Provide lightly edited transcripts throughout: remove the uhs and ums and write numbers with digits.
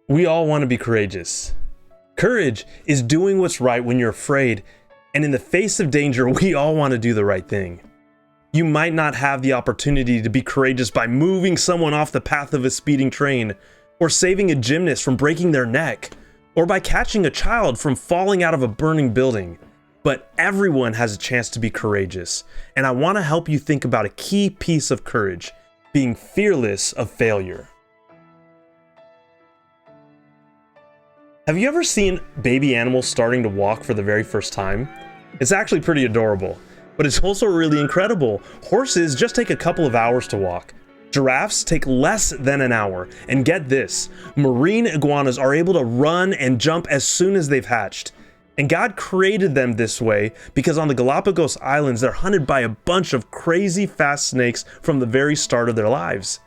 We all want to be courageous. Courage is doing what's right when you're afraid, and in the face of danger, we all want to do the right thing. You might not have the opportunity to be courageous by moving someone off the path of a speeding train, or saving a gymnast from breaking their neck, or by catching a child from falling out of a burning building. But everyone has a chance to be courageous, and I want to help you think about a key piece of courage, being fearless of failure. Have you ever seen baby animals starting to walk for the very first time? It's actually pretty adorable, but it's also really incredible. Horses just take a couple of hours to walk. Giraffes take less than an hour. And get this, marine iguanas are able to run and jump as soon as they've hatched. And God created them this way because on the Galapagos Islands, they're hunted by a bunch of crazy fast snakes from the very start of their lives.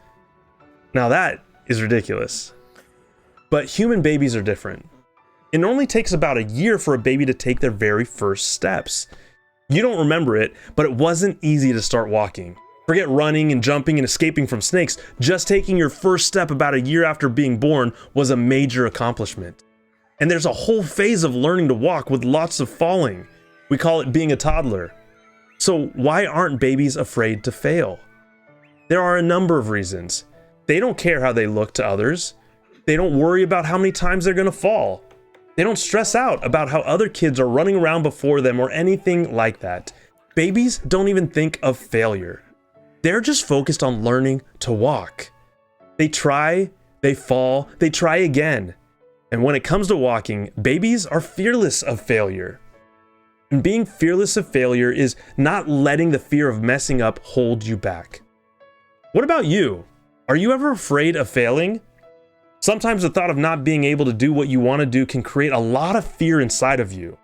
Now that is ridiculous. But human babies are different. It normally takes about a year for a baby to take their very first steps. You don't remember it, but it wasn't easy to start walking. Forget running and jumping and escaping from snakes. Just taking your first step about a year after being born was a major accomplishment. And there's a whole phase of learning to walk with lots of falling. We call it being a toddler. So why aren't babies afraid to fail? There are a number of reasons. They don't care how they look to others. They don't worry about how many times they're going to fall. They don't stress out about how other kids are running around before them or anything like that. Babies don't even think of failure. They're just focused on learning to walk. They try, they fall, they try again. And when it comes to walking, babies are fearless of failure. And being fearless of failure is not letting the fear of messing up hold you back. What about you? Are you ever afraid of failing? Sometimes the thought of not being able to do what you want to do can create a lot of fear inside of you.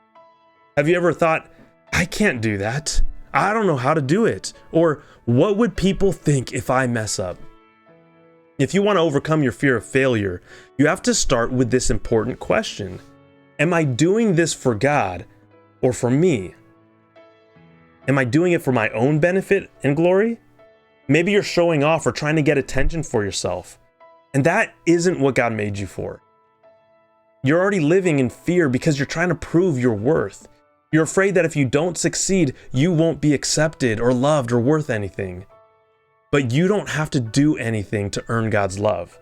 Have you ever thought, I can't do that. I don't know how to do it. Or what would people think if I mess up? If you want to overcome your fear of failure, you have to start with this important question. Am I doing this for God or for me? Am I doing it for my own benefit and glory? Maybe you're showing off or trying to get attention for yourself. And that isn't what God made you for. You're already living in fear because you're trying to prove your worth. You're afraid that if you don't succeed, you won't be accepted or loved or worth anything. But you don't have to do anything to earn God's love.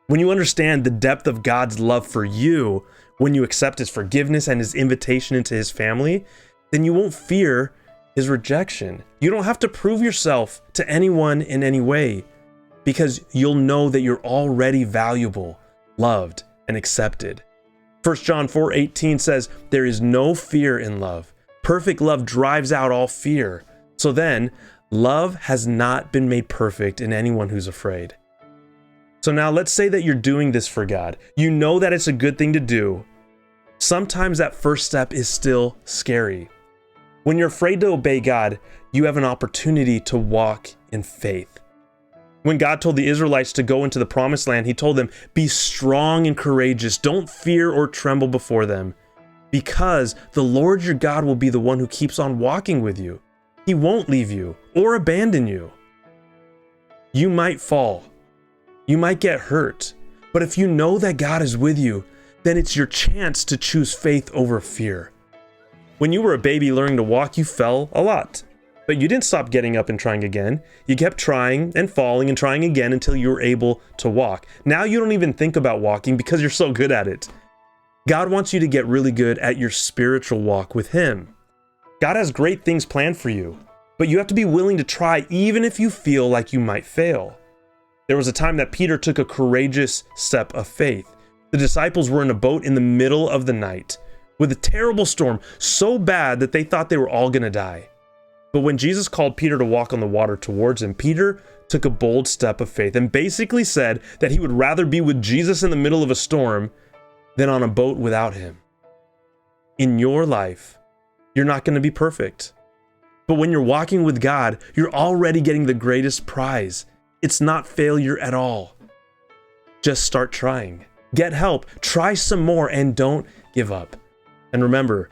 When you understand the depth of God's love for you, when you accept His forgiveness and His invitation into His family, then you won't fear His rejection. You don't have to prove yourself to anyone in any way, because you'll know that you're already valuable, loved, and accepted. 1 John 4:18 says, there is no fear in love. Perfect love drives out all fear. So then, love has not been made perfect in anyone who's afraid. So now let's say that you're doing this for God. You know that it's a good thing to do. Sometimes that first step is still scary. When you're afraid to obey God, you have an opportunity to walk in faith. When God told the Israelites to go into the promised land, He told them, be strong and courageous. Don't fear or tremble before them, because the Lord your God will be the one who keeps on walking with you. He won't leave you or abandon you. You might fall. You might get hurt. But if you know that God is with you, then it's your chance to choose faith over fear. When you were a baby learning to walk, you fell a lot. But you didn't stop getting up and trying again. You kept trying and falling and trying again until you were able to walk. Now you don't even think about walking because you're so good at it. God wants you to get really good at your spiritual walk with Him. God has great things planned for you, but you have to be willing to try even if you feel like you might fail. There was a time that Peter took a courageous step of faith. The disciples were in a boat in the middle of the night with a terrible storm, so bad that they thought they were all going to die. But when Jesus called Peter to walk on the water towards him, Peter took a bold step of faith and basically said that he would rather be with Jesus in the middle of a storm than on a boat without Him. In your life, you're not going to be perfect. But when you're walking with God, you're already getting the greatest prize. It's not failure at all. Just start trying. Get help. Try some more and don't give up. And remember,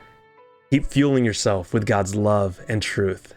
keep fueling yourself with God's love and truth.